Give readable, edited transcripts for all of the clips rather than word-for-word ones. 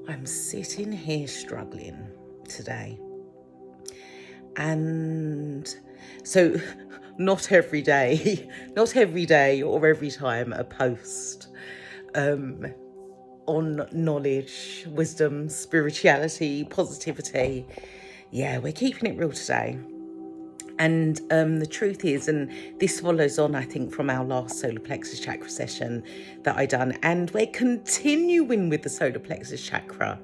I'm sitting here struggling today. And so not every day or every time a post on knowledge, wisdom, spirituality, positivity. Yeah, we're keeping it real today. And the truth is, and this follows on, I think, from our last solar plexus chakra session that I done, and we're continuing with the solar plexus chakra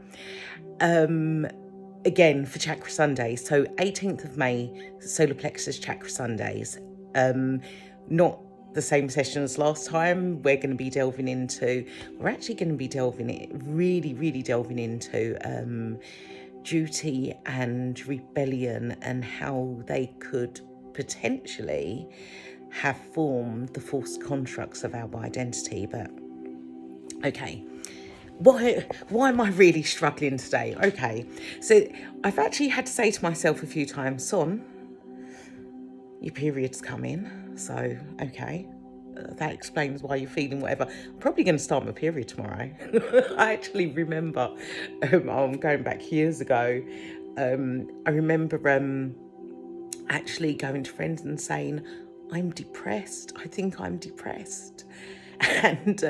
again for Chakra Sundays. So 18th of May, solar plexus chakra Sundays. Not the same session as last time. We're actually going to be really delving into duty and rebellion and how they could potentially have formed the false constructs of our identity. But okay, why am I really struggling today? Okay, so I've actually had to say to myself a few times, Son, your period's coming, so okay, that explains why you're feeling whatever. I'm probably going to start my period tomorrow. I actually remember, I'm going back years ago, I remember actually going to friends and saying, I'm depressed, I think I'm depressed. And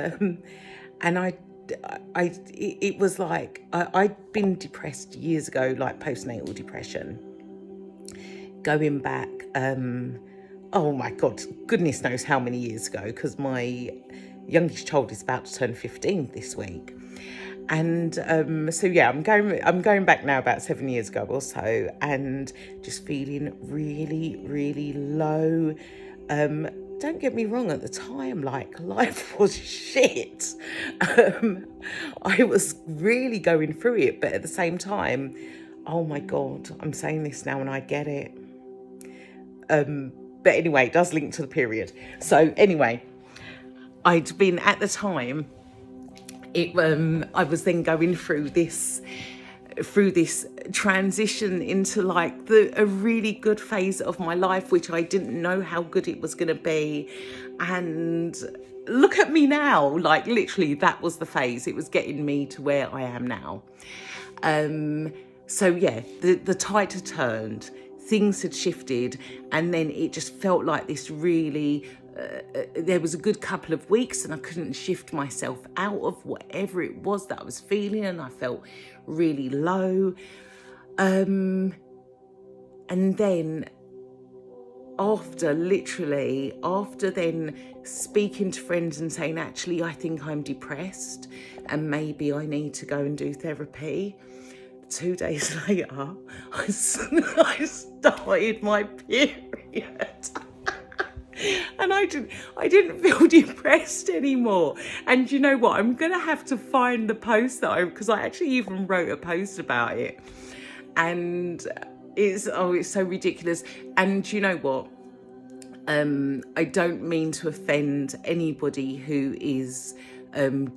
it was like, I'd been depressed years ago, like postnatal depression. Going back, oh my God, goodness knows how many years ago, because my youngest child is about to turn 15 this week. And so yeah, I'm going back now about 7 years ago or so, and just feeling really low. Don't get me wrong, at the time, like, life was shit. I was really going through it, but at the same time, oh my God, I'm saying this now and I get it. But anyway, it does link to the period. So anyway, I'd been at the time, I was then going through this transition into like a really good phase of my life, which I didn't know how good it was going to be. And look at me now, like literally that was the phase. It was getting me to where I am now. So yeah, the tide had turned, things had shifted, and then it just felt like this really, there was a good couple of weeks and I couldn't shift myself out of whatever it was that I was feeling, and I felt really low. And then after then speaking to friends and saying, actually, I think I'm depressed and maybe I need to go and do therapy. 2 days later, I started my period. And I didn't feel depressed anymore. And you know what? I'm going to have to find the post because I actually even wrote a post about it. And it's so ridiculous. And you know what? I don't mean to offend anybody who is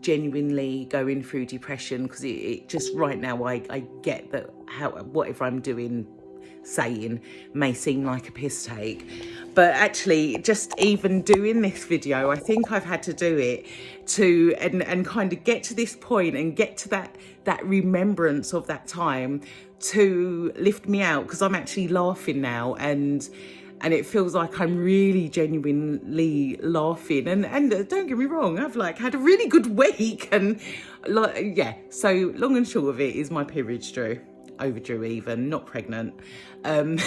genuinely going through depression, because it just right now I get that whatever I'm saying may seem like a piss take, but actually just even doing this video, I think I've had to do it to and kind of get to this point and get to that remembrance of that time to lift me out, because I'm actually laughing now, and it feels like I'm really genuinely laughing. And don't get me wrong, I've like had a really good week, and like, yeah. So long and short of it is my period's due, overdue even, not pregnant, and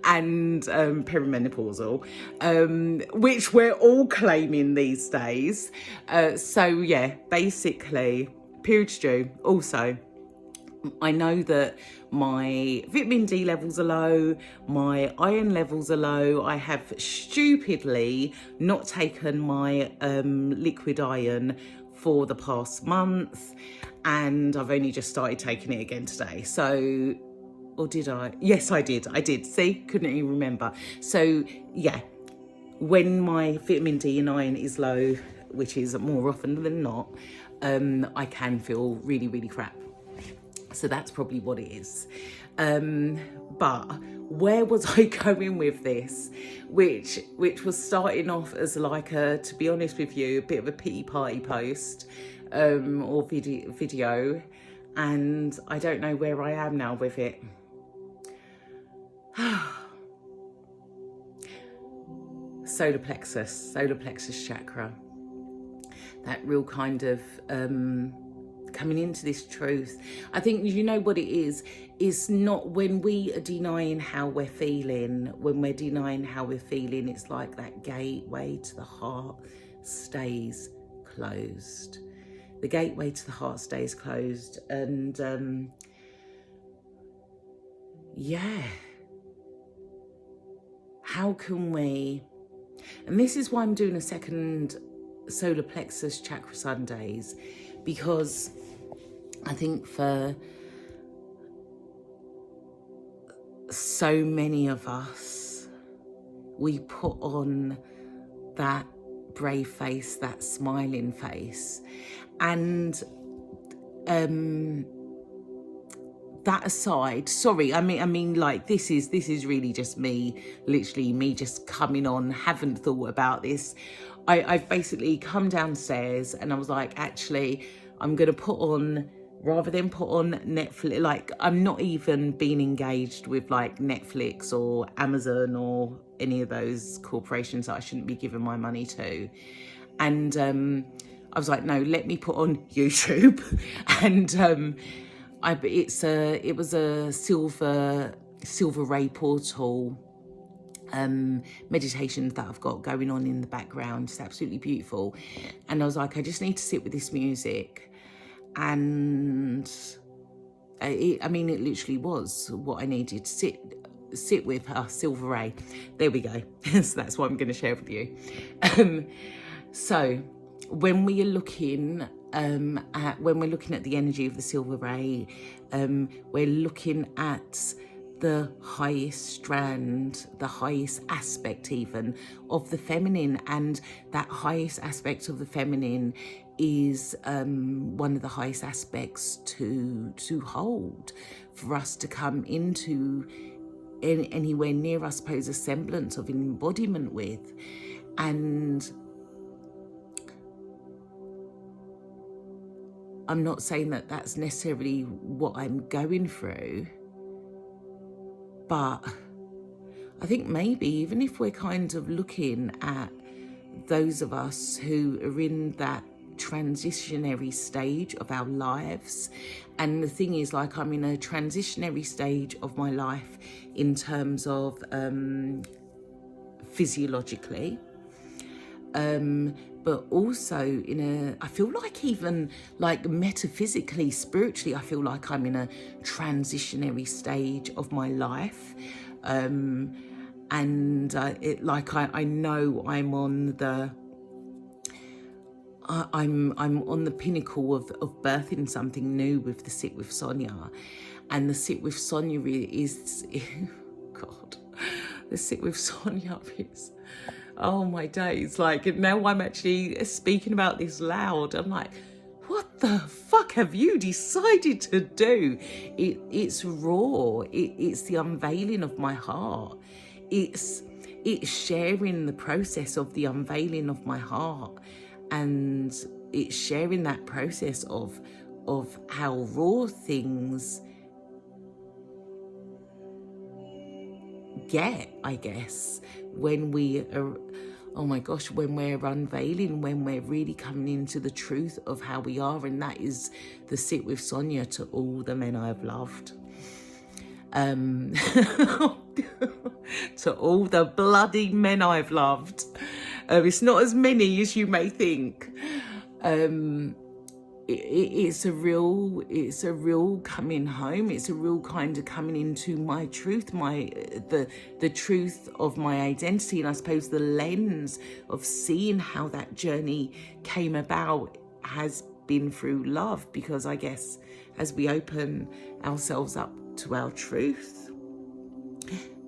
perimenopausal, which we're all claiming these days. So yeah, basically, period's due. Also, I know that my vitamin D levels are low, my iron levels are low. I have stupidly not taken my liquid iron for the past month, and I've only just started taking it again today. So, or did I? Yes, I did. See, couldn't even remember. So yeah, when my vitamin D and iron is low, which is more often than not, I can feel really crap. So that's probably what it is. But where was I going with this? Which was starting off as like a, to be honest with you, a bit of a pity party post or video, and I don't know where I am now with it. Solar plexus chakra. That real kind of coming into this truth. I think, you know what it is? It's not when we are denying how we're feeling. When we're denying how we're feeling, it's like that gateway to the heart stays closed. The gateway to the heart stays closed. And yeah, how can we... And this is why I'm doing a second solar plexus chakra Sundays, because I think for so many of us, we put on that brave face, that smiling face, and that aside, sorry, I mean, like, this is really just me, literally me just coming on, haven't thought about this. I've basically come downstairs and I was like, actually, I'm going to put on, rather than put on Netflix, like, I'm not even being engaged with like Netflix or Amazon or any of those corporations that I shouldn't be giving my money to. And I was like, no, let me put on YouTube. And it was a silver ray portal meditations that I've got going on in the background. It's absolutely beautiful. And I was like, I just need to sit with this music. And it literally was what I needed to sit with. Silver ray. There we go. So that's what I'm going to share with you. So when we are looking when we're looking at the energy of the silver ray, we're looking at the highest strand, the highest aspect even of the feminine, and that highest aspect of the feminine is one of the highest aspects to hold, for us to come into anywhere near, I suppose, a semblance of an embodiment with. And I'm not saying that that's necessarily what I'm going through, but I think maybe even if we're kind of looking at those of us who are in that transitionary stage of our lives, and the thing is, like, I'm in a transitionary stage of my life in terms of physiologically, but also I feel like even like metaphysically, spiritually, I feel like I'm in a transitionary stage of my life. And I know I'm on the I'm on the pinnacle of birthing something new with the sit with Sonya. And the sit with Sonya is God, the sit with Sonya is, oh my days, like, now I'm actually speaking about this loud. I'm like, what the fuck have you decided to do? It's raw. It's the unveiling of my heart. It's sharing the process of the unveiling of my heart, and it's sharing that process of how raw things get, I guess, when we are, oh my gosh, when we're unveiling, when we're really coming into the truth of how we are. And that is the sit with Sonya to all the men I've loved. To all the bloody men I've loved. It's not as many as you may think. It's a real coming home. It's a real kind of coming into my truth, the truth of my identity, and I suppose the lens of seeing how that journey came about has been through love, because I guess as we open ourselves up to our truth,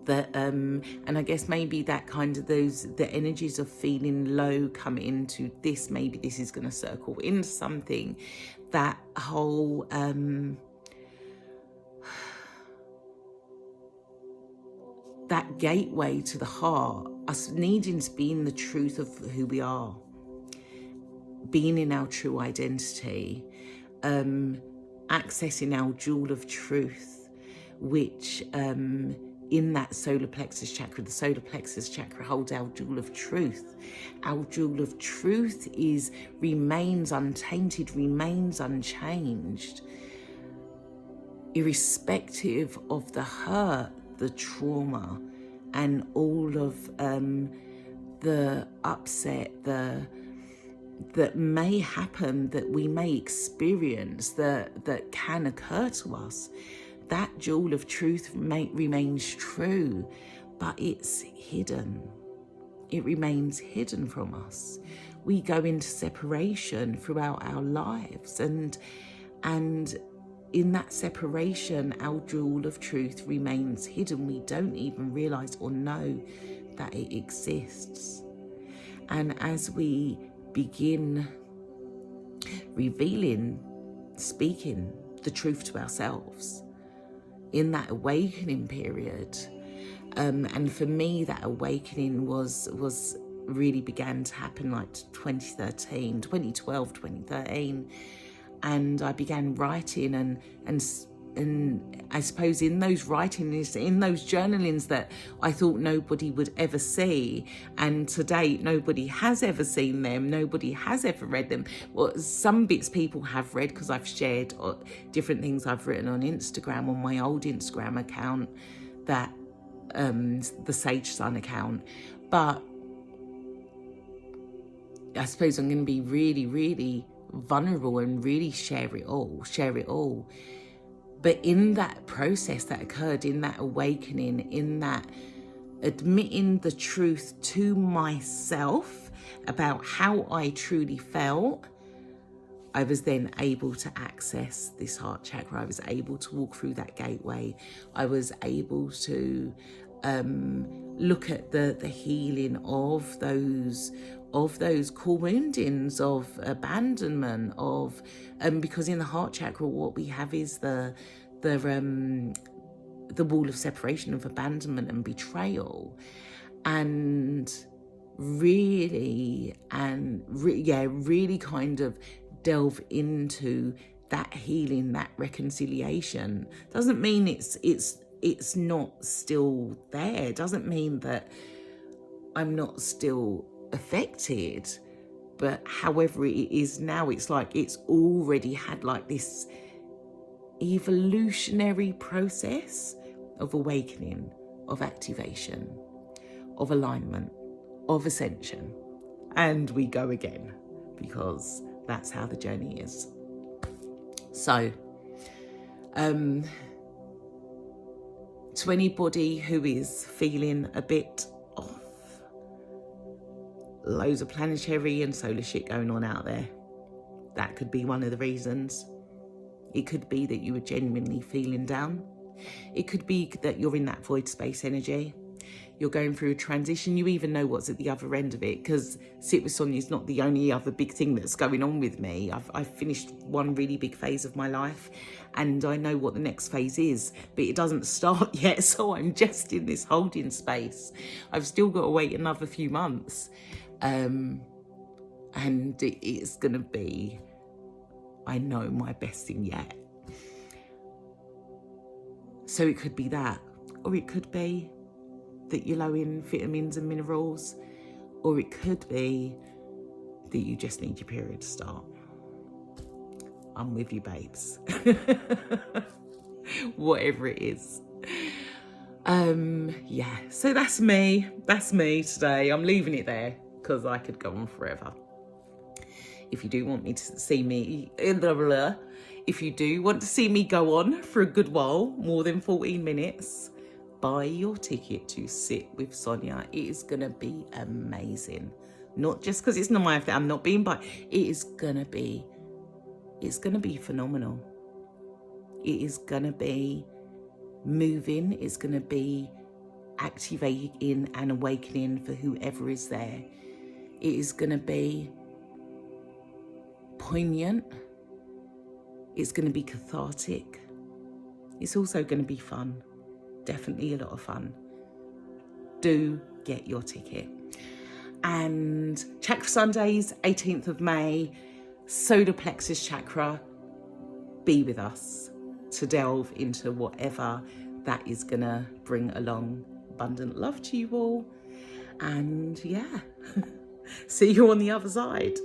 that and I guess maybe that kind of the energies of feeling low come into this. Maybe this is going to circle into something, that whole that gateway to the heart, us needing to be in the truth of who we are, being in our true identity, accessing our jewel of truth, which in that solar plexus chakra, the solar plexus chakra holds our jewel of truth. Our jewel of truth remains untainted, remains unchanged, irrespective of the hurt, the trauma, and all of the upset, that may happen, that we may experience, that can occur to us. That jewel of truth remains true, but it's hidden. It remains hidden from us. We go into separation throughout our lives, and in that separation, our jewel of truth remains hidden. We don't even realize or know that it exists. And as we begin revealing, speaking the truth to ourselves in that awakening period, and for me that awakening was really began to happen like 2012, 2013, and I began writing and I suppose in those writings, in those journalings that I thought nobody would ever see, and to date nobody has ever seen them, nobody has ever read them. Well, some bits people have read because I've shared different things I've written on Instagram, on my old Instagram account, that the Sage Sun account. But I suppose I'm going to be really, really vulnerable and really share it all. But in that process that occurred, in that awakening, in that admitting the truth to myself about how I truly felt, I was then able to access this heart chakra. I was able to walk through that gateway. I was able to look at the healing of those core woundings, of abandonment, of because in the heart chakra what we have is the wall of separation, of abandonment and betrayal, and really kind of delve into that healing, that reconciliation. Doesn't mean it's not still there. Doesn't mean that I'm not still affected, but however it is now, it's like it's already had like this evolutionary process of awakening, of activation, of alignment, of ascension, and we go again, because that's how the journey is. So to anybody who is feeling a bit off, loads of planetary and solar shit going on out there, that could be one of the reasons. It could be that you were genuinely feeling down. It could be that you're in that void space energy. You're going through a transition. You even know what's at the other end of it, because Sit with Sonya is not the only other big thing that's going on with me. I've finished one really big phase of my life, and I know what the next phase is, but it doesn't start yet, so I'm just in this holding space. I've still got to wait another few months, and it's going to be, I know, my best thing yet. So it could be that, or it could be that you're low in vitamins and minerals, or it could be that you just need your period to start. I'm with you, babes. Whatever it is. So that's me today. I'm leaving it there because I could go on forever. If you do want me to see me, if you do want to see me go on for a good while, more than 14 minutes, buy your ticket to Sit with Sonya. It is going to be amazing. Not just because it's not my thing, I'm not being biased. It's going to be phenomenal. It is going to be moving. It's going to be activating and awakening for whoever is there. It is going to be poignant. It's going to be cathartic. It's also going to be fun. Definitely a lot of fun. do get your ticket. And Chakra Sundays, 18th of May, Solar Plexus Chakra, be with us to delve into whatever that is gonna bring along abundant love to you all. And yeah, see you on the other side.